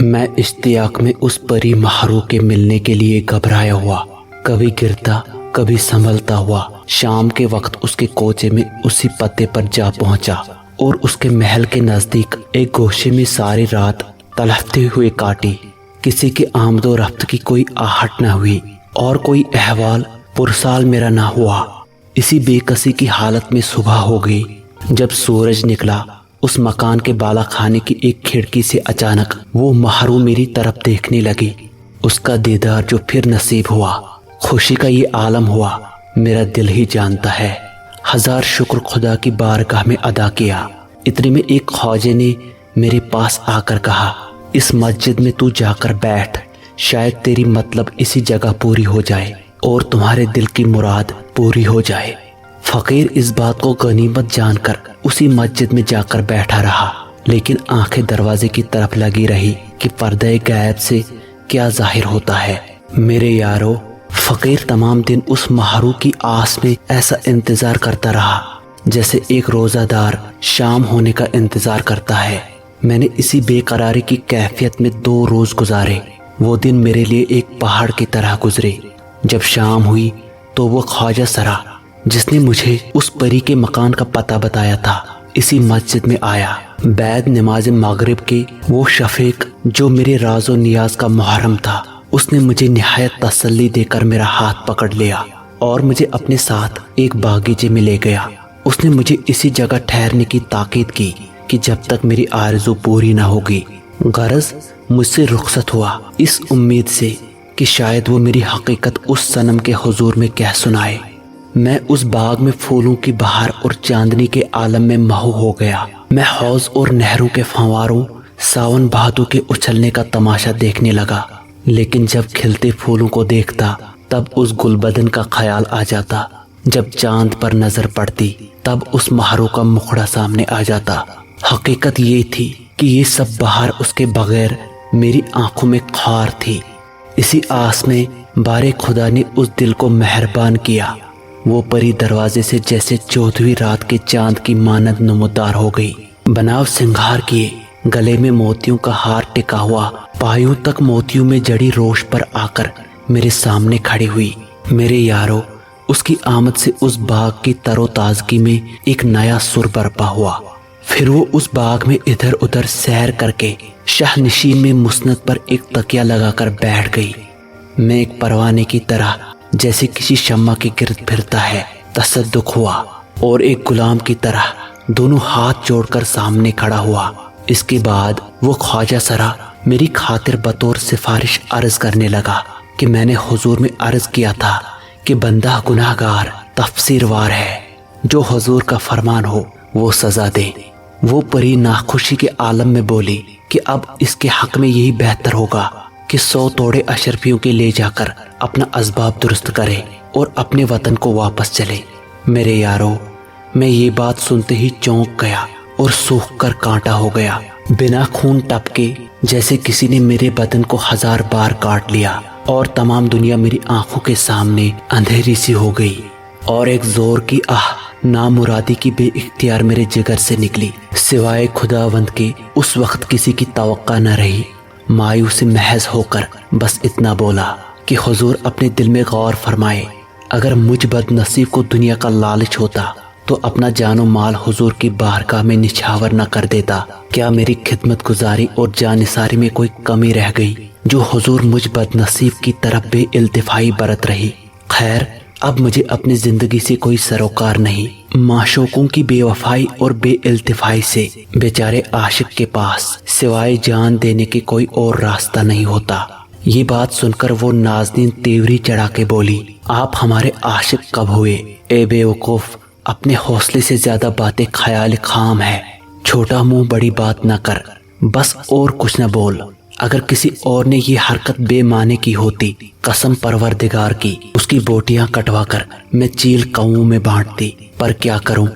میں اشتیاق میں اس پری مہرو کے ملنے کے لیے گھبرایا ہوا، کبھی گرتا کبھی سنبھلتا ہوا شام کے وقت اس کے کوچے میں اسی پتے پر جا پہنچا اور اس کے محل کے نزدیک ایک گوشے میں ساری رات تڑپتے ہوئے کاٹی۔ کسی کی آمد و رفت کی کوئی آہٹ نہ ہوئی اور کوئی احوال پرسال میرا نہ ہوا۔ اسی بے کسی کی حالت میں صبح ہو گئی جب سورج نکلا۔ اس مکان کے بالا خانے کی ایک کھڑکی سے اچانک وہ مہرو میری طرف دیکھنے لگی۔ اس کا دیدار جو پھر نصیب ہوا، خوشی کا یہ عالم ہوا، میرا دل ہی جانتا ہے۔ ہزار شکر خدا کی بارگاہ میں ادا کیا۔ اتنے میں ایک خواجے نے میرے پاس آ کر کہا، اس مسجد میں تو جا کر بیٹھ، شاید تیری مطلب اسی جگہ پوری ہو جائے اور تمہارے دل کی مراد پوری ہو جائے۔ فقیر اس بات کو غنیمت جان کر اسی مسجد میں جا کر بیٹھا رہا، لیکن آنکھیں دروازے کی طرف لگی رہی کہ پردہ غیب سے کیا ظاہر ہوتا ہے۔ میرے یارو، فقیر تمام دن اس مہرو کی آس میں ایسا انتظار کرتا رہا جیسے ایک روزہ دار شام ہونے کا انتظار کرتا ہے۔ میں نے اسی بے قراری کی کیفیت میں 2 روز گزارے۔ وہ دن میرے لیے ایک پہاڑ کی طرح گزرے۔ جب شام ہوئی تو وہ خواجہ سرا جس نے مجھے اس پری کے مکان کا پتہ بتایا تھا اسی مسجد میں آیا۔ بعد نماز مغرب کے وہ شفیق جو میرے راز و نیاز کا محرم تھا، اس نے مجھے نہایت تسلی دے کر میرا ہاتھ پکڑ لیا اور مجھے اپنے ساتھ ایک باغیچے میں لے گیا۔ اس نے مجھے اسی جگہ ٹھہرنے کی تاکید کی کہ جب تک میری آرزو پوری نہ ہوگی۔ غرض مجھ سے رخصت ہوا اس امید سے کہ شاید وہ میری حقیقت اس صنم کے حضور میں کہہ سنائے۔ میں اس باغ میں پھولوں کی بہار اور چاندنی کے عالم میں محو ہو گیا۔ میں حوض اور نہروں کے فواروں، ساون بہادوں کے اچھلنے کا تماشا دیکھنے لگا، لیکن جب کھلتے پھولوں کو دیکھتا تب اس گل بدن کا خیال آ جاتا، جب چاند پر نظر پڑتی تب اس مہرو کا مکھڑا سامنے آ جاتا۔ حقیقت یہ تھی کہ یہ سب بہار اس کے بغیر میری آنکھوں میں خار تھی۔ اسی آس میں بارے خدا نے اس دل کو مہربان کیا۔ وہ پری دروازے سے جیسے 14ویں رات کے چاند کی مانند نمودار ہو گئی۔ بناؤ سنگھار کیے، گلے میں موتیوں کا ہار ٹکا ہوا، پایوں تک موتیوں میں جڑی روش پر آ کر میرے سامنے کھڑی ہوئی۔ میرے یارو، اس کی آمد سے اس باغ کی تر و تازگی میں ایک نیا سر برپا ہوا۔ پھر وہ اس باغ میں ادھر ادھر سیر کر کے شاہ نشین میں مسند پر ایک تکیہ لگا کر بیٹھ گئی۔ میں ایک پروانے کی طرح جیسے کسی شمع کے گرد پھرتا ہے تصدق ہوا اور ایک غلام کی طرح دونوں ہاتھ جوڑ کر سامنے کھڑا ہوا۔ اس کے بعد وہ خواجہ سرا میری خاطر بطور سفارش عرض کرنے لگا کہ میں نے حضور میں عرض کیا تھا کہ بندہ گناہ گار تفسیر وار ہے، جو حضور کا فرمان ہو وہ سزا دے۔ وہ پری ناخوشی کے عالم میں بولی کہ اب اس کے حق میں یہی بہتر ہوگا کہ 100 توڑے اشرفیوں کے لے جا کر اپنا اسباب درست کرے اور اپنے وطن کو واپس چلے۔ میرے یارو، میں یہ بات سنتے ہی چونک گیا اور سوکھ کر کانٹا ہو گیا۔ بنا خون ٹپکے جیسے کسی نے میرے بدن کو 1000 بار کاٹ لیا اور تمام دنیا میری آنکھوں کے سامنے اندھیری سی ہو گئی، اور ایک زور کی نامرادی کی بے اختیار میرے جگر سے نکلی۔ سوائے خداوند کے اس وقت کسی کی توقع نہ رہی۔ مایوس محض ہو کر بس اتنا بولا کہ حضور اپنے دل میں غور فرمائے، اگر مجھ بد نصیب کو دنیا کا لالچ ہوتا تو اپنا جان و مال حضور کی بارگاہ میں نچھاور نہ کر دیتا۔ کیا میری خدمت گزاری اور جانثاری میں کوئی کمی رہ گئی جو حضور مجھ بد نصیب کی طرف بے التفائی برت رہی؟ خیر، اب مجھے اپنی زندگی سے کوئی سروکار نہیں۔ معشوقوں کی بے وفائی اور بے التفائی سے بیچارے عاشق کے پاس سوائے جان دینے کے کوئی اور راستہ نہیں ہوتا۔ یہ بات سن کر وہ نازنین تیوری چڑھا کے بولی، آپ ہمارے عاشق کب ہوئے؟ اے بے وقوف، اپنے حوصلے سے زیادہ باتیں خیال خام ہے۔ چھوٹا منہ بڑی بات نہ کر، بس اور کچھ نہ بول۔ اگر کسی اور نے یہ حرکت بے معنی کی ہوتی، قسم پروردگار کی اس کی بوٹیاں کٹوا کر میں چیل قوموں میں بانٹتی، پر کیا کروں،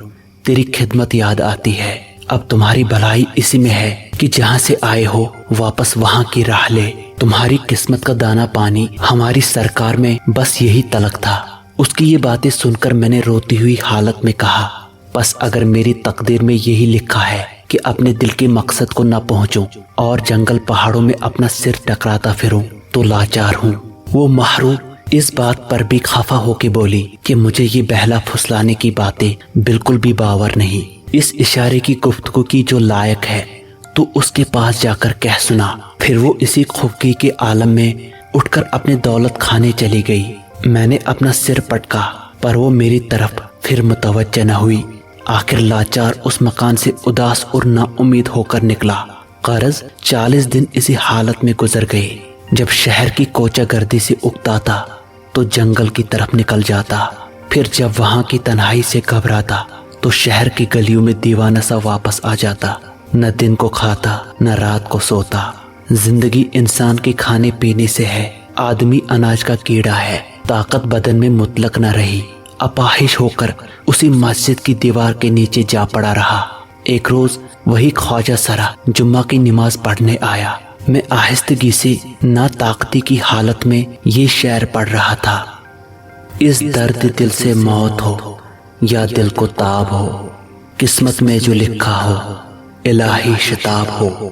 تیری خدمت یاد آتی ہے۔ اب تمہاری بھلائی اسی میں ہے کہ جہاں سے آئے ہو واپس وہاں کی راہ لے۔ تمہاری قسمت کا دانا پانی ہماری سرکار میں بس یہی تلک تھا۔ اس کی یہ باتیں سن کر میں نے روتی ہوئی حالت میں کہا، بس اگر میری تقدیر میں یہی لکھا ہے کہ اپنے دل کے مقصد کو نہ پہنچوں اور جنگل پہاڑوں میں اپنا سر ٹکراتا پھروں تو لاچار ہوں۔ وہ محرو اس بات پر بھی خفا ہو کے بولی کہ مجھے یہ بہلا پھسلانے کی باتیں بالکل بھی باور نہیں۔ اس اشارے کی گفتگو کی جو لائق ہے تو اس کے پاس جا کر کہہ سنا۔ پھر وہ اسی خفگی کے عالم میں اٹھ کر اپنے دولت خانے چلی گئی۔ میں نے اپنا سر پٹکا پر وہ میری طرف پھر متوجہ نہ ہوئی۔ آخر لاچار اس مکان سے اداس اور نا امید ہو کر نکلا۔ غرض 40 دن اسی حالت میں گزر گئے۔ جب شہر کی کوچہ گردی سے اکتاتا تو جنگل کی طرف نکل جاتا، پھر جب وہاں کی تنہائی سے گھبراتا تو شہر کی گلیوں میں دیوانہ سا واپس آ جاتا۔ نہ دن کو کھاتا نہ رات کو سوتا۔ زندگی انسان کے کھانے پینے سے ہے، آدمی اناج کا کیڑا ہے۔ طاقت بدن میں مطلق نہ رہی، اپاہج ہو کر اسی مسجد کی دیوار کے نیچے جا پڑا رہا۔ ایک روز وہی خواجہ سرا جمعہ کی نماز پڑھنے آیا۔ میں آہستگی سے نا طاقتی کی حالت میں یہ شعر پڑھ رہا تھا: اس درد دل سے موت ہو یا دل کو تاب ہو، قسمت میں جو لکھا ہو الہی شتاب ہو۔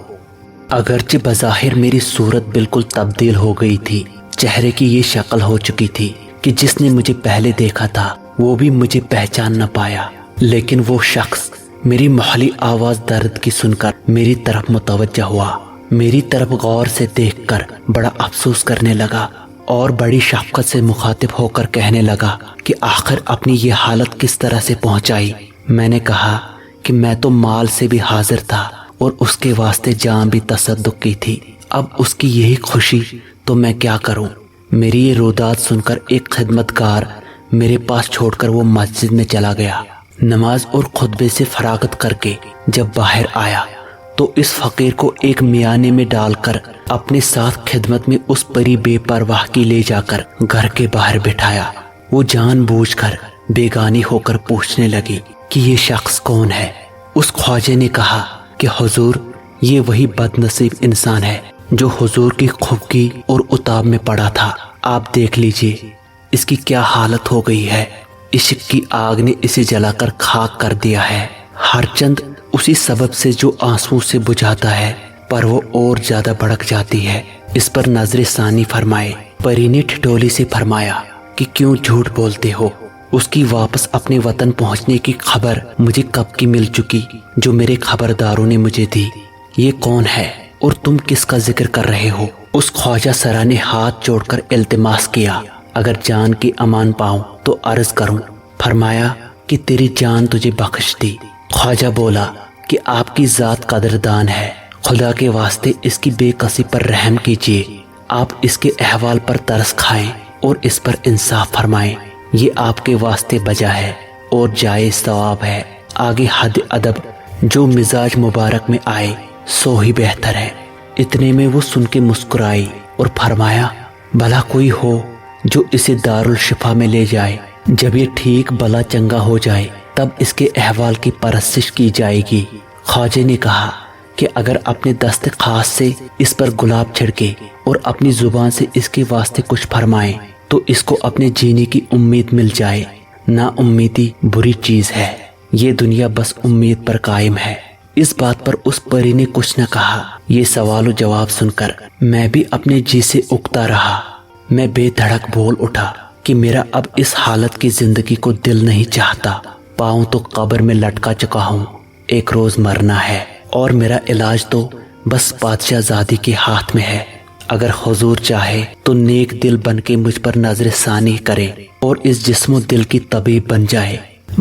اگرچہ بظاہر میری صورت بالکل تبدیل ہو گئی تھی، چہرے کی یہ شکل ہو چکی تھی کہ جس نے مجھے پہلے دیکھا تھا وہ بھی مجھے پہچان نہ پایا، لیکن وہ شخص میری محلی آواز درد کی سن کر میری طرف متوجہ ہوا۔ میری طرف غور سے دیکھ کر بڑا افسوس کرنے لگا اور بڑی شفقت سے مخاطب ہو کر کہنے لگا کہ آخر اپنی یہ حالت کس طرح سے پہنچائی۔ میں نے کہا کہ میں تو مال سے بھی حاضر تھا اور اس کے واسطے جان بھی تصدق کی تھی، اب اس کی یہی خوشی تو میں کیا کروں۔ میری یہ روداد سن کر ایک خدمتگار میرے پاس چھوڑ کر وہ مسجد میں چلا گیا۔ نماز اور خطبے سے فراغت کر کے جب باہر آیا تو اس فقیر کو ایک میانے میں ڈال کر اپنے ساتھ خدمت میں اس پری بے پرواہ کی لے جا کر گھر کے باہر بٹھایا۔ وہ جان بوجھ کر بیگانی ہو کر پوچھنے لگی کہ یہ شخص کون ہے۔ اس خواجے نے کہا کہ حضور، یہ وہی بد نصیب انسان ہے جو حضور کی خفگی اور اتاب میں پڑا تھا۔ آپ دیکھ لیجئے اس کی کیا حالت ہو گئی ہے۔ عشق کی آگ نے اسے جلا کر خاک کر دیا ہے۔ ہر چند اسی سبب سے جو آنسو سے بجھاتا ہے پر وہ اور زیادہ بھڑک جاتی ہے۔ اس پر نظر ثانی فرمائے۔ پری نے ٹھٹولی سے فرمایا کہ کیوں جھوٹ بولتے ہو؟ اس کی واپس اپنے وطن پہنچنے کی خبر مجھے کب کی مل چکی جو میرے خبرداروں نے مجھے دی۔ یہ کون ہے اور تم کس کا ذکر کر رہے ہو؟ اس خواجہ سرا نے ہاتھ جوڑ کر التماس کیا، اگر جان کی امان پاؤں تو عرض کروں۔ فرمایا کہ تیری جان تجھے بخش دی۔ خواجہ بولا کہ آپ کی ذات قدردان ہے، خدا کے واسطے اس کی بے کسی پر رحم کیجیے، آپ اس کے احوال پر ترس کھائیں اور اس پر انصاف فرمائیں، یہ آپ کے واسطے بجا ہے اور جائز ثواب ہے۔ آگے حد ادب جو مزاج مبارک میں آئے سو ہی بہتر ہے۔ اتنے میں وہ سن کے مسکرائی اور فرمایا، بھلا کوئی ہو جو اسے دارالشفا میں لے جائے، جب یہ ٹھیک بلا چنگا ہو جائے تب اس کے احوال کی پرستش کی جائے گی۔ خواجے نے کہا کہ اگر اپنے دست خاص سے اس پر گلاب چھڑکے اور اپنی زبان سے اس کے واسطے کچھ فرمائیں تو اس کو اپنے جینے کی امید مل جائے۔ نا امیدی بری چیز ہے، یہ دنیا بس امید پر قائم ہے۔ اس بات پر اس پری نے کچھ نہ کہا۔ یہ سوال و جواب سن کر میں بھی اپنے جی سے اکتا رہا۔ میں بے دھڑک بول اٹھا کہ میرا اب اس حالت کی زندگی کو دل نہیں چاہتا، پاؤں تو قبر میں لٹکا چکا ہوں، ایک روز مرنا ہے اور میرا علاج تو بس بادشاہ زادی کے ہاتھ میں ہے۔ اگر حضور چاہے تو نیک دل بن کے مجھ پر نظر ثانی کرے اور اس جسم و دل کی طبیب بن جائے۔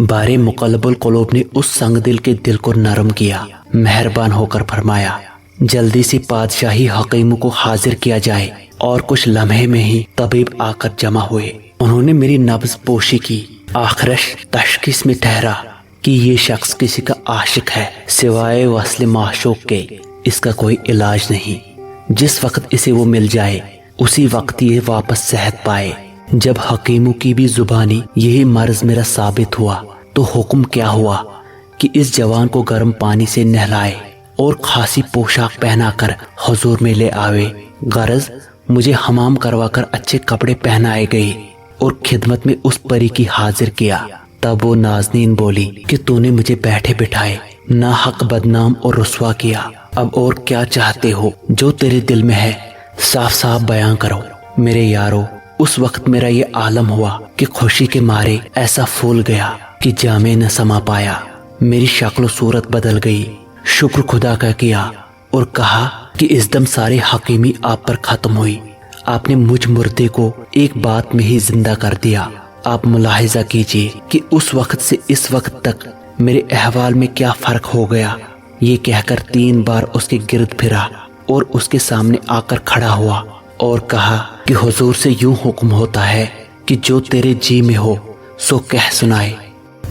بارے مقلب القلوب نے اس سنگ دل کے دل کو نرم کیا، مہربان ہو کر فرمایا، جلدی سے پادشاہی حکیموں کو حاضر کیا جائے۔ اور کچھ لمحے میں ہی طبیب آ کر جمع ہوئے۔ انہوں نے میری نبض پوشی کی، آخرش تشخیص میں ٹھہرا کہ یہ شخص کسی کا عاشق ہے، سوائے وصل معشوق کے اس کا کوئی علاج نہیں۔ جس وقت اسے وہ مل جائے اسی وقت یہ واپس صحت پائے۔ جب حکیموں کی بھی زبانی یہی مرض میرا ثابت ہوا تو حکم کیا ہوا کہ اس جوان کو گرم پانی سے نہلائے اور خاصی پوشاک پہنا کر حضور میں لے آوے۔ غرض مجھے حمام کروا کر اچھے کپڑے پہنائے گئے اور خدمت میں اس پری کی حاضر کیا۔ تب وہ نازنین بولی کہ تو نے مجھے بیٹھے بٹھائے نا حق بدنام اور رسوا کیا۔ اب اور کیا چاہتے ہو جو تیرے دل میں ہے، صاف صاف بیان کرو۔ میرے یارو، اس وقت میرا یہ عالم ہوا کہ خوشی کے مارے ایسا پھول گیا کہ جامے نہ سما پایا۔ میری شکل و صورت بدل گئی۔ شکر خدا کا کیا اور کہا کہ اس دم ساری حکیمی آپ پر ختم ہوئی۔ آپ نے مجھ مردے کو ایک بات میں ہی زندہ کر دیا۔ آپ ملاحظہ کیجئے کہ اس وقت سے اس وقت تک میرے احوال میں کیا فرق ہو گیا۔ یہ کہہ کر 3 بار اس کے گرد پھرا اور اس کے سامنے آ کر کھڑا ہوا اور کہا کہ حضور سے یوں حکم ہوتا ہے کہ جو تیرے جی میں ہو سو کہہ سنائے۔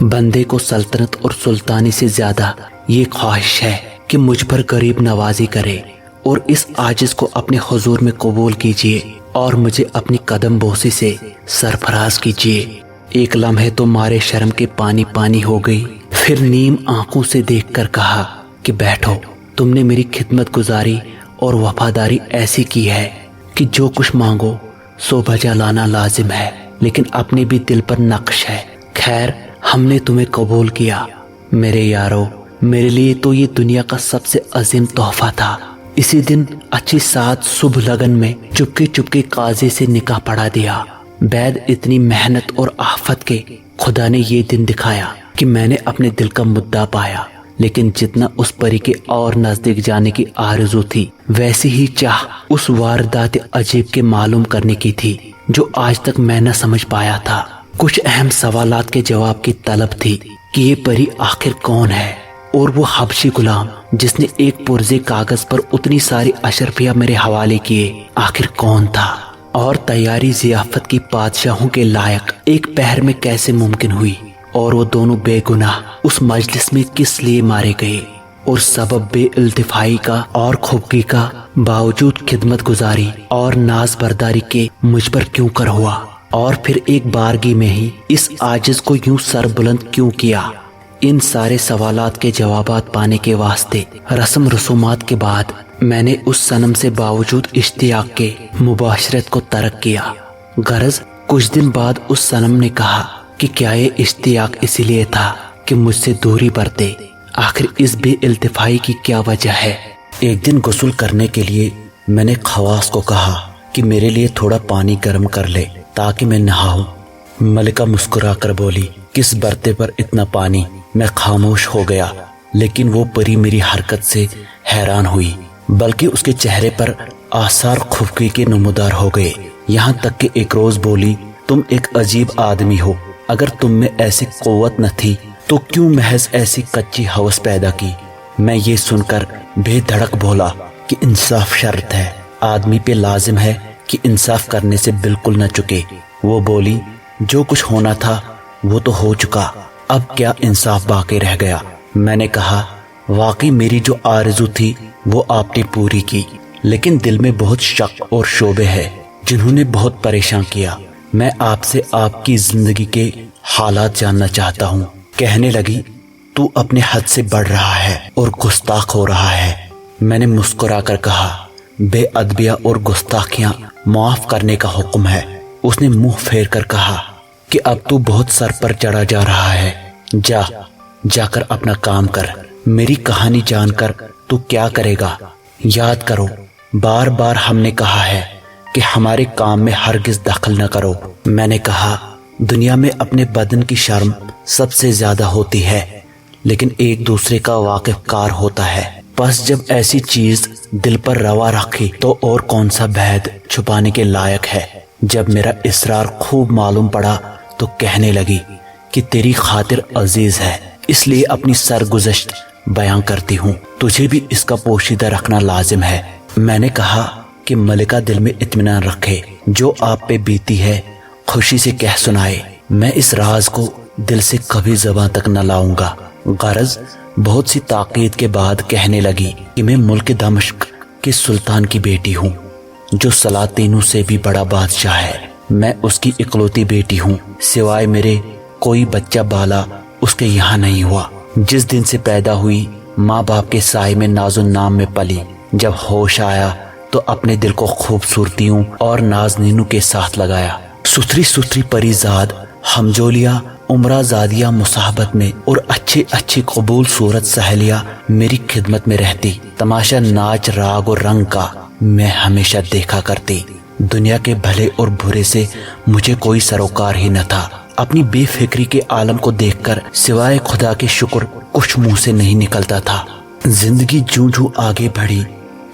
بندے کو سلطنت اور سلطانی سے زیادہ یہ خواہش ہے کہ مجھ پر غریب نوازی کرے، اور اس عاجز کو اپنے حضور میں قبول کیجئے اور مجھے اپنی قدم بوسی سے سرفراز کیجئے۔ ایک لمحے تو مارے شرم کے پانی پانی ہو گئی، پھر نیم آنکھوں سے دیکھ کر کہا کہ بیٹھو، تم نے میری خدمت گزاری اور وفاداری ایسی کی ہے کہ جو کچھ مانگو سو بجا لانا لازم ہے، لیکن اپنے بھی دل پر نقش ہے۔ خیر، ہم نے تمہیں قبول کیا۔ میرے یارو، میرے لیے تو یہ دنیا کا سب سے عظیم تحفہ تھا۔ اسی دن اچھی سات صبح لگن میں چپکے چپکے قاضی سے نکاح پڑھا دیا۔ بعد اتنی محنت اور آفت کے خدا نے یہ دن دکھایا کہ میں نے اپنے دل کا مدعا پایا، لیکن جتنا اس پری کے اور نزدیک جانے کی آرزو تھی، ویسی ہی چاہ اس واردات عجیب کے معلوم کرنے کی تھی جو آج تک میں نہ سمجھ پایا تھا۔ کچھ اہم سوالات کے جواب کی طلب تھی کہ یہ پری آخر کون ہے، اور وہ حبشی غلام جس نے ایک پرزے کاغذ پر اتنی ساری اشرفیہ میرے حوالے کیے آخر کون تھا، اور تیاری ضیافت کی بادشاہوں کے لائق ایک پہر میں کیسے ممکن ہوئی، اور وہ دونوں بے گناہ اس مجلس میں کس لیے مارے گئے، اور سبب بے التفائی کا اور خفگی کا باوجود خدمت گزاری اور ناز برداری کے مجھ پر کیوں کر ہوا، اور پھر ایک بارگی میں ہی اس عاجز کو یوں سر بلند کیوں کیا۔ ان سارے سوالات کے جوابات پانے کے واسطے رسم رسومات کے بعد میں نے اس صنم سے باوجود اشتیاق کے مباشرت کو ترک کیا۔ غرض کچھ دن بعد اس صنم نے کہا کہ کیا یہ اشتیاق اسی لیے تھا کہ مجھ سے دوری برتے، آخر اس بے التفائی کی کیا وجہ ہے۔ ایک دن غسل کرنے کے لیے میں نے خواص کو کہا کہ میرے لیے تھوڑا پانی گرم کر لے تاکہ میں نہاؤں۔ ملکہ مسکرا کر بولی، کس برتے پر اتنا پانی؟ میں خاموش ہو گیا، لیکن وہ پری میری حرکت سے حیران ہوئی، بلکہ اس کے چہرے پر آثار خفگی کے نمودار ہو گئے، یہاں تک کہ ایک روز بولی، تم ایک عجیب آدمی ہو، اگر تم میں ایسی قوت نہ تھی تو کیوں محض ایسی کچی ہوس پیدا کی؟ میں یہ سن کر بے دھڑک بولا کہ انصاف شرط ہے، آدمی پہ لازم ہے کہ انصاف کرنے سے بالکل نہ چکے۔ وہ بولی، جو کچھ ہونا تھا وہ تو ہو چکا، اب کیا انصاف باقی رہ گیا؟ میں نے کہا، واقعی میری جو آرزو تھی وہ آپ نے پوری کی، لیکن دل میں بہت شک اور شعبے ہے جنہوں نے بہت پریشان کیا۔ میں آپ سے آپ کی زندگی کے حالات جاننا چاہتا ہوں۔ کہنے لگی، تو اپنے حد سے بڑھ رہا ہے اور گستاخ ہو رہا ہے۔ میں نے مسکرا کر کہا، بے ادبیہ اور گستاخیاں معاف کرنے کا حکم ہے۔ اس نے منہ پھیر کر کہا کہ اب تو بہت سر پر چڑھا جا رہا ہے، جا کر اپنا کام کر۔ میری کہانی جان کر تو کیا کرے گا؟ یاد کرو، بار بار ہم نے کہا ہے کہ ہمارے کام میں ہرگز دخل نہ کرو۔ میں نے کہا، دنیا میں اپنے بدن کی شرم سب سے زیادہ ہوتی ہے، لیکن ایک دوسرے کا واقف کار ہوتا ہے۔ بس جب ایسی چیز دل پر روا رکھی تو اور کون سا بھید چھپانے کے لائق ہے۔ جب میرا اصرار خوب معلوم پڑا تو کہنے لگی کہ تیری خاطر عزیز ہے، اس لیے اپنی سرگزشت بیان کرتی ہوں، تجھے بھی اس کا پوشیدہ رکھنا لازم ہے۔ میں نے کہا کہ ملکہ دل میں اطمینان رکھے، جو آپ پہ بیتی ہے خوشی سے کہہ سنائے، میں اس راز کو دل سے کبھی زباں تک نہ لاؤں گا۔ غرض بہت سی تاکید کے بعد کہنے لگی کہ میں ملک دمشق کے سلطان کی بیٹی ہوں، جو سلاطینوں سے بھی بڑا بادشاہ ہے۔ میں اس کی اکلوتی بیٹی ہوں، سوائے میرے کوئی بچہ بالا اس کے یہاں نہیں ہوا۔ جس دن سے پیدا ہوئی ماں باپ کے سائے میں ناز و نام میں پلی، جب ہوش آیا تو اپنے دل کو خوبصورتیوں اور نازنینوں کے ساتھ لگایا۔ ستھری ستھری پری زاد ہمجولیا عمرہ زادیہ مصاحبت میں اور اچھی اچھی قبول صورت سہیلیاں میری خدمت میں رہتی۔ تماشا ناچ راگ اور رنگ کا میں ہمیشہ دیکھا کرتی۔ دنیا کے بھلے اور برے سے مجھے کوئی سروکار ہی نہ تھا۔ اپنی بے فکری کے عالم کو دیکھ کر سوائے خدا کے شکر کچھ منہ سے نہیں نکلتا تھا۔ زندگی جوں جوں آگے بڑھی،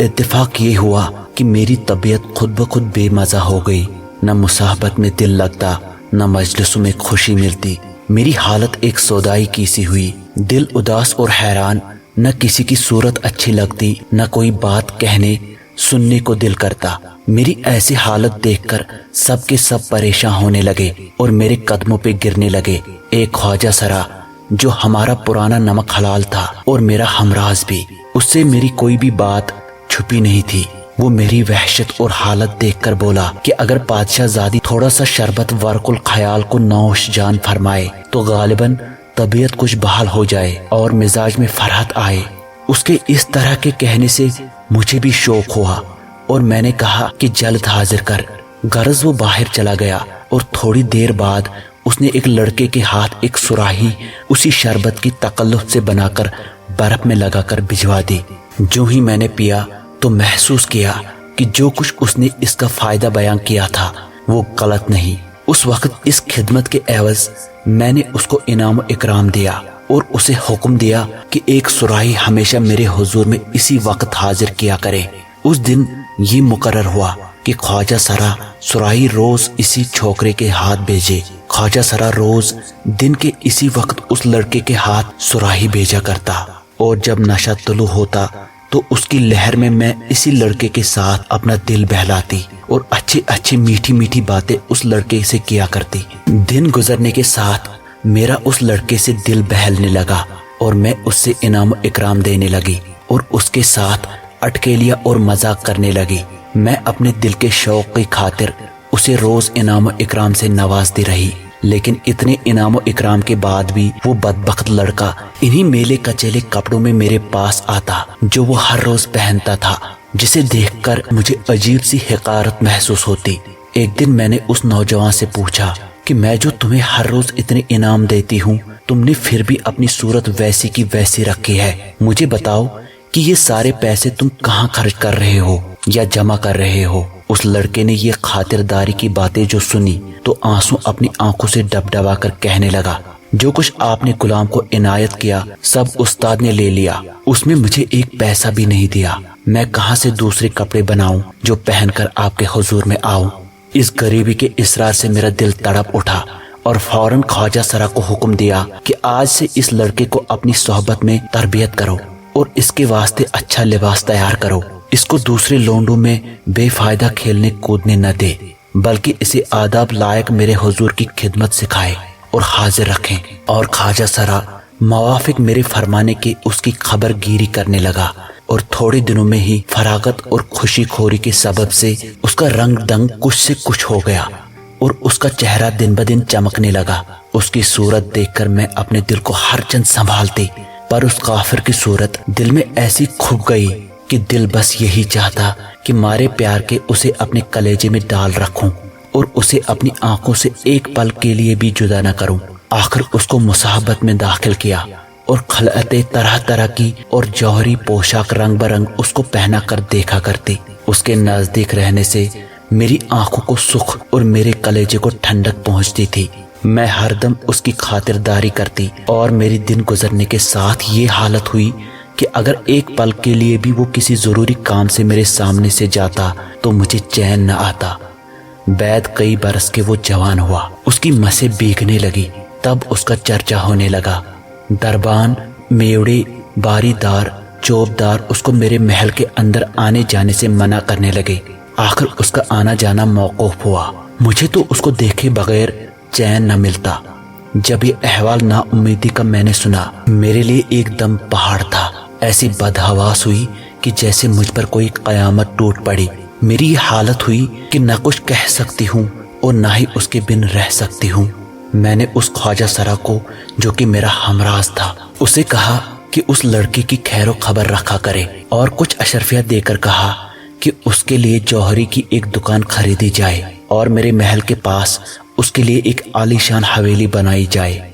اتفاق یہ ہوا کہ میری طبیعت خود بخود بے مزہ ہو گئی۔ نہ مصاحبت میں دل لگتا، نہ مجلسوں میں خوشی ملتی۔ میری حالت ایک سودائی کی سی ہوئی، دل اداس اور حیران، نہ کسی کی صورت اچھی لگتی، نہ کوئی بات کہنے سننے کو دل کرتا۔ میری ایسی حالت دیکھ کر سب کے سب پریشان ہونے لگے اور میرے قدموں پہ گرنے لگے۔ ایک خواجہ سرا جو ہمارا پرانا نمک حلال تھا اور میرا ہمراز بھی، اس سے میری کوئی بھی بات چھپی نہیں تھی۔ وہ میری وحشت اور حالت دیکھ کر بولا کہ اگر پادشاہ زادی تھوڑا سا شربت ورق الخیال کو نوش جان فرمائے تو غالباً طبیعت کچھ بحال ہو جائے اور مزاج میں فرحت آئے۔ اس کے اس طرح کے کہنے سے مجھے بھی شوق ہوا اور میں نے کہا کہ جلد حاضر کر۔ غرض وہ باہر چلا گیا اور تھوڑی دیر بعد اس نے ایک لڑکے کے ہاتھ ایک سراہی اسی شربت کی تکلف سے بنا کر برف میں لگا کر بھجوا دی۔ جو ہی میں نے پیا تو محسوس کیا کہ جو کچھ اس نے اس کا فائدہ بیان کیا تھا وہ غلط نہیں۔ اس وقت اس خدمت کے عوض میں نے اس کو انعام و اکرام دیا اور اسے حکم دیا کہ ایک سراہی ہمیشہ میرے حضور میں اسی وقت حاضر کیا کرے۔ اس دن یہ مقرر ہوا کہ خواجہ سرا سراہی روز اسی چھوکرے کے ہاتھ بھیجے۔ خواجہ سرا روز دن کے اسی وقت اس لڑکے کے ہاتھ سراہی بھیجا کرتا اور جب نشہ طلوع ہوتا تو اس کی لہر میں میں اسی لڑکے کے ساتھ اپنا دل بہلاتی اور اچھی اچھی میٹھی میٹھی باتیں اس لڑکے سے کیا کرتی۔ دن گزرنے کے ساتھ میرا اس لڑکے سے دل بہلنے لگا اور میں اس سے انعام و اکرام دینے لگی اور اس کے ساتھ اٹکیلیاں اور مذاق کرنے لگی۔ میں اپنے دل کے شوق کی خاطر اسے روز انعام و اکرام سے نوازتی رہی، لیکن اتنے انعام و اکرام کے بعد بھی وہ بدبخت لڑکا انہی میلے کچیلے کپڑوں میں میرے پاس آتا جو وہ ہر روز پہنتا تھا، جسے دیکھ کر مجھے عجیب سی حقارت محسوس ہوتی۔ ایک دن میں نے اس نوجوان سے پوچھا کہ میں جو تمہیں ہر روز اتنے انعام دیتی ہوں، تم نے پھر بھی اپنی صورت ویسی کی ویسی رکھی ہے۔ مجھے بتاؤ کہ یہ سارے پیسے تم کہاں خرچ کر رہے ہو یا جمع کر رہے ہو؟ اس لڑکے نے یہ خاطرداری کی باتیں جو سنی تو آنسو اپنی آنکھوں سے ڈب ڈبا کر کہنے لگا، جو کچھ آپ نے غلام کو عنایت کیا سب استاد نے لے لیا، اس میں مجھے ایک پیسہ بھی نہیں دیا۔ میں کہاں سے دوسرے کپڑے بناؤں جو پہن کر آپ کے حضور میں آؤں؟ اس غریبی کے اصرار سے میرا دل تڑپ اٹھا اور فوراً خواجہ سرا کو حکم دیا کہ آج سے اس لڑکے کو اپنی صحبت میں تربیت کرو اور اس کے واسطے اچھا لباس تیار کرو۔ اس کو دوسرے لونڈوں میں بے فائدہ کھیلنے کودنے نہ دے، بلکہ اسے آداب لائق میرے حضور کی خدمت سکھائے اور حاضر رکھیں۔ اور خواجہ سرا موافق میرے فرمانے کی اس کی خبر گیری کرنے لگا اور تھوڑے دنوں میں ہی فراغت اور خوشی خوری کے سبب سے اس کا رنگ ڈنگ کچھ سے کچھ ہو گیا اور اس کا چہرہ دن بدن چمکنے لگا۔ اس کی صورت دیکھ کر میں اپنے دل کو ہر چند سنبھالتی، پر اس کافر کی صورت دل میں ایسی کھپ گئی کہ دل بس یہی چاہتا کہ مارے پیار کے اسے اپنے کلیجے میں ڈال رکھوں اور اسے اپنی آنکھوں سے ایک پل کے لیے بھی جدا نہ کروں۔ آخر اس کو مصاحبت میں داخل کیا اور خلعتیں طرح طرح کی اور جوہری پوشاک رنگ برنگ اس کو پہنا کر دیکھا کرتی۔ اس کے نزدیک رہنے سے میری آنکھوں کو سکھ اور میرے کلیجے کو ٹھنڈک پہنچتی تھی۔ میں ہر دم اس کی خاطرداری کرتی اور میری دن گزرنے کے ساتھ یہ حالت ہوئی کہ اگر ایک پل کے لیے بھی وہ کسی ضروری کام سے میرے سامنے سے جاتا تو مجھے چین نہ آتا۔ بعد کئی برس کے وہ جوان ہوا، اس کی مسیں بھیگنے لگی، تب اس کا چرچا ہونے لگا۔ دربان، میوڑے، باری دار، چوب دار اس کو میرے محل کے اندر آنے جانے سے منع کرنے لگے۔ آخر اس کا آنا جانا موقوف ہوا۔ مجھے تو اس کو دیکھے بغیر چین نہ ملتا۔ جب یہ احوال نا امیدی کا میں نے سنا، میرے لیے ایک دم پہاڑ تھا۔ ایسی بدحواس ہوئی کہ جیسے مجھ پر کوئی قیامت ٹوٹ پڑی۔ میری یہ حالت ہوئی کہ نہ کچھ کہہ سکتی ہوں اور نہ ہی اس کے بن رہ سکتی ہوں۔ میں نے اس خواجہ سرا کو جو کہ میرا ہمراز تھا اسے کہا کہ اس لڑکے کی خیر و خبر رکھا کرے اور کچھ اشرفیہ دے کر کہا کہ اس کے لیے جوہری کی ایک دکان خریدی جائے اور میرے محل کے پاس اس کے لیے ایک عالی شان حویلی بنائی جائے۔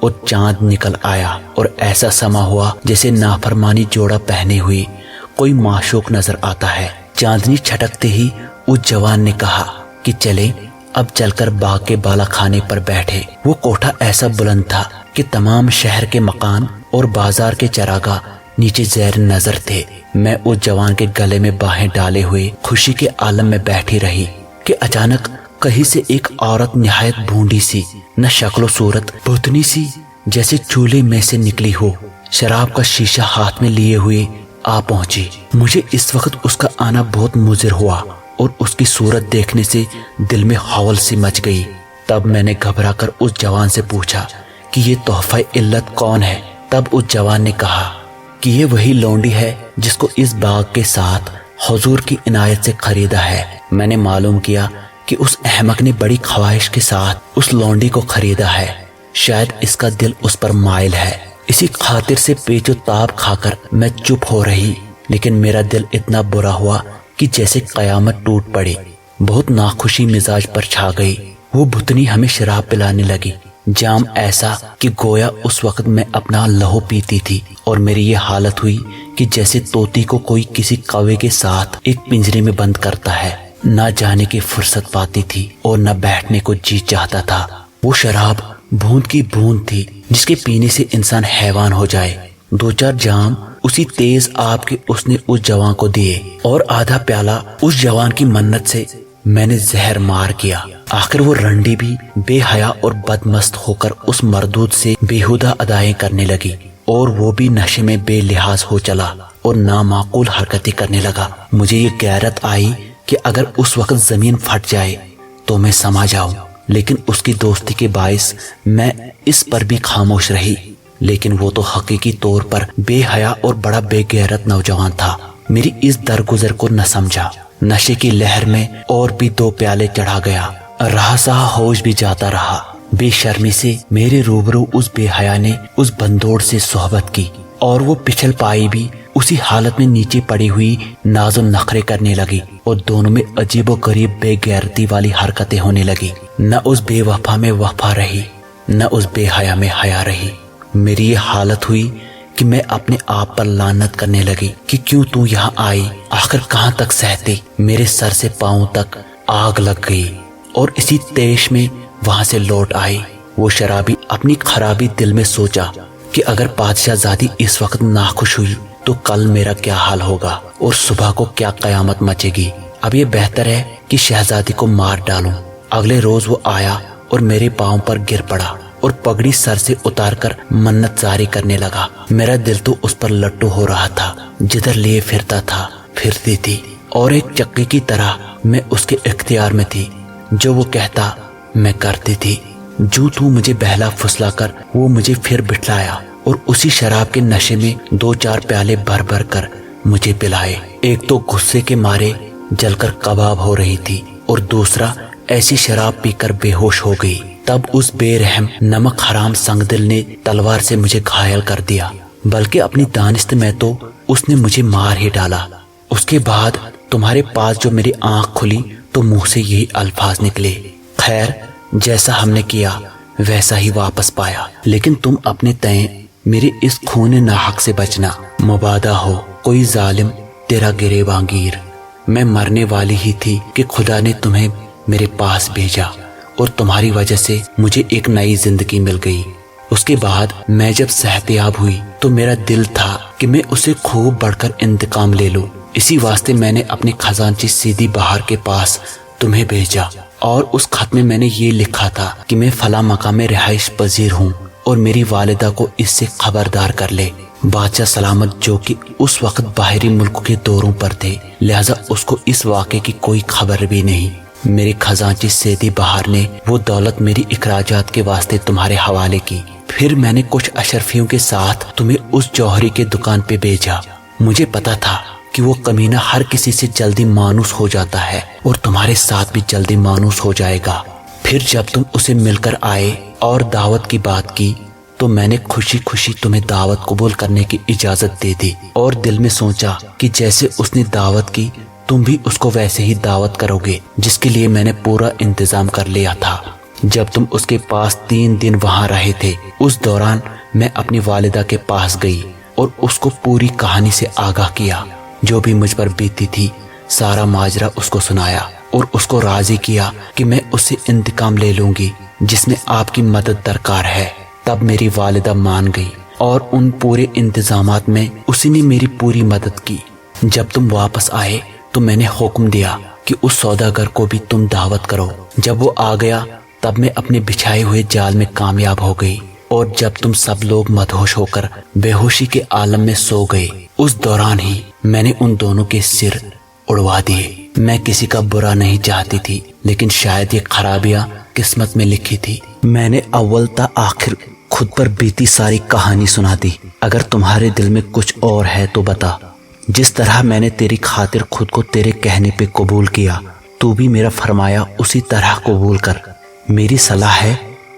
اور چاند نکل آیا اور ایسا سما ہوا جیسے نافرمانی جوڑا پہنے ہوئی کوئی معشوق نظر آتا ہے۔ چاندنی چھٹکتے ہی اس جوان نے کہا کہ چلیں اب چل کر باغ کے بالا خانے پر بیٹھے۔ وہ کوٹھا ایسا بلند تھا کہ تمام شہر کے مکان اور بازار کے چراگاہ نیچے زیر نظر تھے۔ میں اس جوان کے گلے میں باہیں ڈالے ہوئے خوشی کے عالم میں بیٹھی رہی کہ اچانک کہیں سے ایک عورت نہایت بھونڈی سی، نہ شکل و صورت، بھوتنی سی جیسے چولہے میں سے نکلی ہو، شراب کا شیشہ ہاتھ میں لیے ہوئے آ پہنچی۔ مجھے اس وقت اس کا آنا بہت مضر ہوا اور اس کی صورت دیکھنے سے دل میں ہول سی مچ گئی۔ تب میں نے گھبرا کر اس جوان سے پوچھا کہ یہ تحفہ علت کون ہے؟ تب اس جوان نے کہا کہ یہ وہی لونڈی ہے جس کو اس باغ کے ساتھ حضور کی عنایت سے خریدا ہے۔ میں نے معلوم کیا کہ اس احمق نے بڑی خواہش کے ساتھ اس لونڈی کو خریدا ہے، شاید اس کا دل اس پر مائل ہے۔ اسی خاطر سے پیچ و تاب کھا کر میں چپ ہو رہی، لیکن میرا دل اتنا برا ہوا کہ جیسے قیامت ٹوٹ پڑی۔ بہت ناخوشی مزاج پر چھا گئی۔ وہ بھتنی ہمیں شراب پلانے لگی، جام ایسا کہ گویا اس وقت میں اپنا لہو پیتی تھی، اور میری یہ حالت ہوئی کہ جیسے طوطی کو کوئی کسی کوے کے ساتھ ایک پنجرے میں بند کرتا ہے، نہ جانے کی فرصت پاتی تھی اور نہ بیٹھنے کو جی چاہتا تھا۔ وہ شراب بوند کی بوند تھی جس کے پینے سے انسان حیوان ہو جائے۔ 2-4 جام اسی تیز آب کے اس نے اس جوان کو دیے اور آدھا پیالہ اس جوان کی منت سے میں نے زہر مار کیا۔ آخر وہ رنڈی بھی بے حیا اور بدمست ہو کر اس مردود سے بیہودہ ادائیں کرنے لگی، اور وہ بھی نشے میں بے لحاظ ہو چلا اور نامعقول حرکتیں کرنے لگا۔ مجھے یہ غیرت آئی کہ اگر اس وقت زمین پھٹ جائے تو میں سما جاؤں، لیکن اس کی دوستی کے باعث میں اس پر بھی خاموش رہی۔ لیکن وہ تو حقیقی طور پر بے حیا اور بڑا بے غیرت نوجوان تھا۔ میری اس درگزر کو نہ سمجھا، نشے کی لہر میں اور بھی 2 پیالے چڑھا گیا، رہا سہا ہوش بھی جاتا رہا۔ بے شرمی سے میرے روبرو اس بے حیا نے اس بندوڑ سے صحبت کی، اور وہ پچھل پائی بھی اسی حالت میں نیچے پڑی ہوئی ناز و نخرے کرنے لگی، اور دونوں میں عجیب و غریب بے غیرتی والی حرکتیں ہونے لگی۔ نہ اس بے وفا میں وفا رہی، نہ اس بے حیا میں حیا رہی۔ میری یہ حالت ہوئی کہ میں اپنے آپ پر لعنت کرنے لگی کہ کیوں تو یہاں آئی، آخر کہاں تک سہتی۔ میرے سر سے پاؤں تک آگ لگ گئی، اور اسی تیش میں وہاں سے لوٹ آئی۔ وہ شرابی اپنی خرابی دل میں سوچا کہ اگر بادشاہ زادی اس وقت ناخوش ہوئی تو کل میرا کیا حال ہوگا اور صبح کو کیا قیامت مچے گی۔ اب یہ بہتر ہے کہ شہزادی کو مار ڈالوں۔ اگلے روز وہ آیا اور میرے پاؤں پر گر پڑا اور پگڑی سر سے اتار کر منت جاری کرنے لگا۔ میرا دل تو اس پر لٹو ہو رہا تھا، جدھر لیے پھرتا تھا پھرتی تھی، اور ایک چکے کی طرح میں اس کے اختیار میں تھی۔ جو وہ کہتا میں کرتی تھی۔ جو تو مجھے بہلا پھسلا کر وہ مجھے پھر بٹھلایا اور اسی شراب کے نشے میں 2-4 پیالے بھر بھر کر مجھے پلائے۔ ایک تو غصے کے مارے جل کر کباب ہو رہی تھی، اور دوسرا ایسی شراب پی کر بے ہوش ہو گئی۔ تب اس بے رحم نمک حرام سنگ دل نے تلوار سے مجھے گھائل کر دیا، بلکہ اپنی دانست میں تو اس نے مجھے مار ہی ڈالا۔ اس کے بعد تمہارے پاس جو میری آنکھ کھلی تو منہ سے یہی الفاظ نکلے، خیر جیسا ہم نے کیا ویسا ہی واپس پایا، لیکن تم اپنے تئیں میرے اس خون ناحق سے بچنا، مبادا ہو کوئی ظالم تیرا گریباں گیر۔ میں مرنے والی ہی تھی کہ خدا نے تمہیں میرے پاس بھیجا، اور تمہاری وجہ سے مجھے ایک نئی زندگی مل گئی۔ اس کے بعد میں جب صحتیاب ہوئی تو میرا دل تھا کہ میں اسے خوب بڑھ کر انتقام لے لوں۔ اسی واسطے میں نے اپنے خزانچی سیدھی بہار کے پاس تمہیں بھیجا، اور اس خط میں میں نے یہ لکھا تھا کہ میں فلاں مقام میں رہائش پذیر ہوں اور میری والدہ کو اس سے خبردار کر لے۔ بادشاہ سلامت جو کہ اس وقت باہری ملک کے دوروں پر تھے، لہذا اس کو اس واقعے کی کوئی خبر بھی نہیں۔ میری خزانچی سیدھی بہار نے وہ دولت میری اخراجات کے واسطے تمہارے حوالے کی۔ پھر میں نے کچھ اشرفیوں کے ساتھ تمہیں اس جوہری کے دکان پہ بھیجا۔ مجھے پتا تھا کہ وہ کمینہ ہر کسی سے جلدی مانوس ہو جاتا ہے، اور تمہارے ساتھ بھی جلدی مانوس ہو جائے گا۔ پھر جب تم اسے مل کر آئے اور دعوت کی بات کی تو میں نے خوشی خوشی تمہیں دعوت قبول کرنے کی اجازت دے دی، اور دل میں سوچا کہ جیسے اس نے دعوت کی تم بھی اس کو ویسے ہی دعوت کرو گے، جس کے لیے میں نے پورا انتظام کر لیا تھا۔ جب تم اس کے پاس 3 دن وہاں رہے تھے، اس دوران میں اپنی والدہ کے پاس گئی اور اس کو پوری کہانی سے آگاہ کیا، جو بھی مجھ پر بیتی تھی سارا ماجرا اس کو سنایا اور اس کو راضی کیا کہ میں اس سے انتقام لے لوں گی جس میں آپ کی مدد درکار ہے۔ تب میری والدہ مان گئی اور ان پورے انتظامات میں اسی نے میری پوری مدد کی۔ جب تم واپس آئے تو میں نے حکم دیا کہ اس سوداگر کو بھی تم دعوت کرو۔ جب وہ آ گیا تب میں اپنے بچھائے ہوئے جال میں کامیاب ہو گئی، اور جب تم سب لوگ مدہوش ہو کر بے ہوشی کے عالم میں سو گئے، اس دوران ہی میں نے ان دونوں کے سر اڑوا دیے۔ میں کسی کا برا نہیں چاہتی تھی، لیکن شاید یہ خرابیاں قسمت میں لکھی تھی۔ میں نے اول تا آخر خود پر بیتی ساری کہانی سنا دی۔ اگر تمہارے دل میں کچھ اور ہے تو بتا۔ جس طرح میں نے تیری خاطر خود کو تیرے کہنے پہ قبول کیا، تو بھی میرا فرمایا اسی طرح قبول کر۔ میری صلاح ہے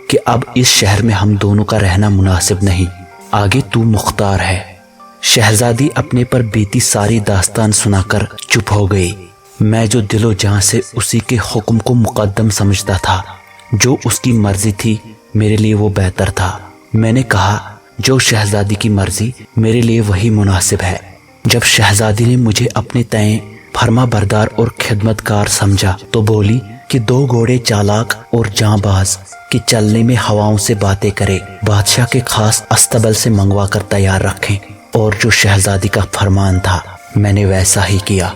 کہ اب اس شہر میں ہم دونوں کا رہنا مناسب نہیں، آگے تو مختار ہے۔ شہزادی اپنے پر بیتی ساری داستان سنا کر چپ ہو گئی۔ میں جو دل و جان سے اسی کے حکم کو مقدم سمجھتا تھا، جو اس کی مرضی تھی میرے لیے وہ بہتر تھا۔ میں نے کہا جو شہزادی کی مرضی میرے لیے وہی مناسب ہے۔ جب شہزادی نے مجھے اپنے تئیں فرما بردار اور خدمت کار سمجھا تو بولی کہ 2 گھوڑے چالاک اور جاں باز کہ چلنے میں ہواؤں سے باتیں کرے بادشاہ کے خاص استبل سے منگوا کر تیار رکھیں۔ اور جو شہزادی کا فرمان تھا میں نے ویسا ہی کیا۔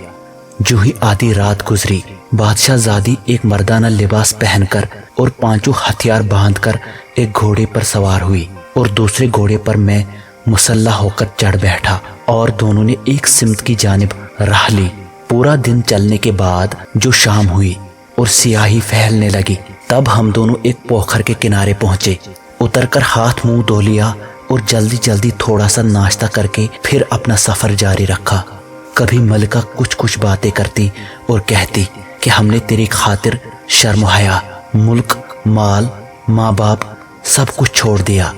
جو ہی آدھی رات گزری، بادشاہ زادی ایک مردانہ لباس پہن کر اور 5 ہتھیار باندھ کر ایک گھوڑے پر سوار ہوئی، اور دوسرے گھوڑے پر میں مسلح ہو کر چڑھ بیٹھا، اور دونوں نے ایک سمت کی جانب راہ لی۔ پورا دن چلنے کے بعد جو شام ہوئی اور سیاہی پھیلنے لگی، تب ہم دونوں ایک پوکھر کے کنارے پہنچے۔ اتر کر ہاتھ منہ دھو لیا اور جلدی جلدی تھوڑا سا ناشتہ کر کے پھر اپنا سفر جاری رکھا۔ کبھی ملکہ کچھ باتیں کرتی اور کہتی کہ ہم نے تیری خاطر شرم و حیا، ملک، مال، ماں باپ سب کچھ چھوڑ دیا،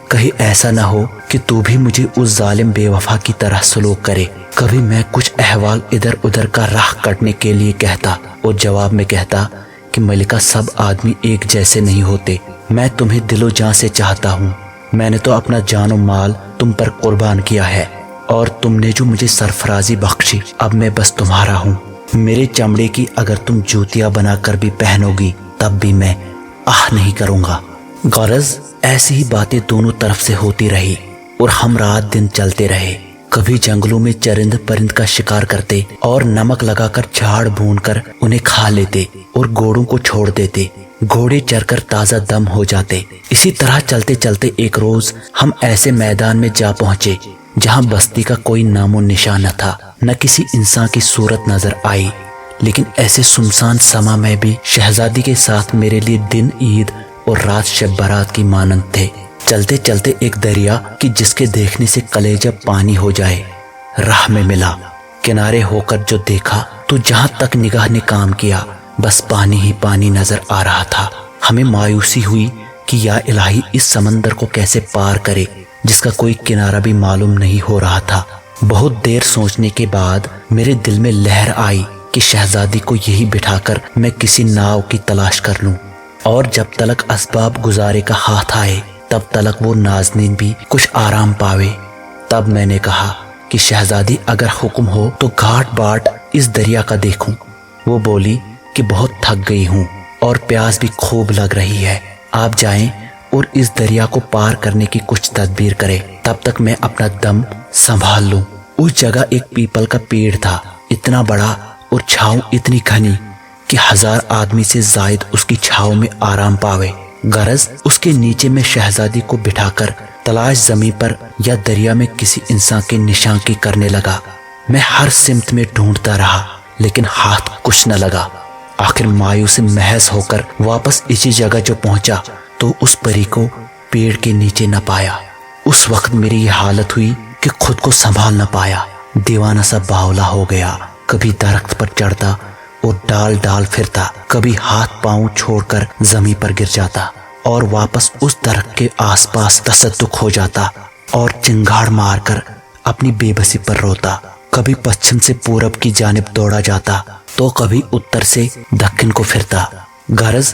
کہیں ایسا نہ ہو کہ تو بھی مجھے اس ظالم بے وفا کی طرح سلوک کرے۔ کبھی میں کچھ احوال ادھر ادھر کا راہ کٹنے کے لیے کہتا اور جواب میں کہتا کہ ملکہ سب آدمی ایک جیسے نہیں ہوتے، میں تمہیں دل و جان سے چاہتا ہوں، میں نے تو اپنا جان و مال تم پر قربان کیا ہے، اور تم نے جو مجھے سرفرازی بخشی، اب میں بس تمہارا ہوں۔ میرے چمڑے کی اگر تم جوتیاں بنا کر بھی پہنو گی تب بھی میں نہیں کروں گا۔ غرض ایسی ہی باتیں دونوں طرف سے ہوتی رہی اور ہم رات دن چلتے رہے۔ کبھی جنگلوں میں چرند پرند کا شکار کرتے اور نمک لگا کر جھاڑ بھون کر انہیں کھا لیتے اور گھوڑوں کو چھوڑ دیتے۔ گھوڑے چر کر تازہ دم ہو جاتے۔ اسی طرح چلتے چلتے ایک روز ہم ایسے میدان میں جا پہنچے جہاں بستی کا کوئی نام و نشان نہ تھا، نہ کسی انسان کی صورت نظر آئی، لیکن ایسے سنسان سما میں بھی شہزادی کے ساتھ میرے لیے دن عید اور رات شب برات کی مانند تھے۔ چلتے چلتے ایک دریا کہ جس کے دیکھنے سے کلیجہ پانی ہو جائے راہ میں ملا۔ کنارے ہو کر جو دیکھا تو جہاں تک نگاہ نے کام کیا بس پانی ہی پانی نظر آ رہا تھا۔ ہمیں مایوسی ہوئی کہ یا الہی اس سمندر کو کیسے پار کرے جس کا کوئی کنارہ بھی معلوم نہیں ہو رہا تھا۔ بہت دیر سوچنے کے بعد میرے دل میں لہر آئی کہ شہزادی کو یہی بٹھا کر میں کسی ناؤ کی تلاش کر لوں، اور جب تلک اسباب گزارے کا ہاتھ آئے تب تلک وہ نازنین بھی کچھ آرام پاوے۔ تب میں نے کہا کہ شہزادی اگر حکم ہو تو گھاٹ باٹ اس دریا کا دیکھوں۔ وہ بولی کہ بہت تھک گئی ہوں اور پیاس بھی خوب لگ رہی ہے، آپ جائیں اور اس دریا کو پار کرنے کی کچھ تدبیر کرے، تب تک میں اپنا دم سنبھال لوں۔ اس جگہ ایک پیپل کا پیڑ تھا، اتنا بڑا اور چھاؤں اتنی گھنی کہ 1000 آدمی سے زائد اس کی چھاؤں میں آرام پاوے۔ غرض اس کے نیچے میں شہزادی کو بٹھا کر تلاش زمین پر یا دریا میں کسی انسان کے نشان کی کرنے لگا۔ میں ہر سمت میں ڈھونڈتا رہا لیکن ہاتھ کچھ نہ لگا۔ آخر مایوس محض ہو کر واپس اسی جگہ جو پہنچا تو اس پری کو پیڑ کے نیچے نہ پایا۔ اس وقت میری یہ حالت ہوئی کہ خود کو سنبھال نہ پایا، دیوانہ سا باولا ہو گیا۔ کبھی درخت پر چڑھتا اور ڈال ڈال پھرتا، کبھی ہاتھ پاؤں چھوڑ کر زمین پر گر جاتا اور واپس اس درخت کے آس پاس تصدق ہو جاتا اور چنگاڑ مار کر اپنی بے بسی پر روتا۔ کبھی پچھم سے پورب کی جانب دوڑا جاتا تو کبھی اتر سے دکن کو پھرتا۔ غرض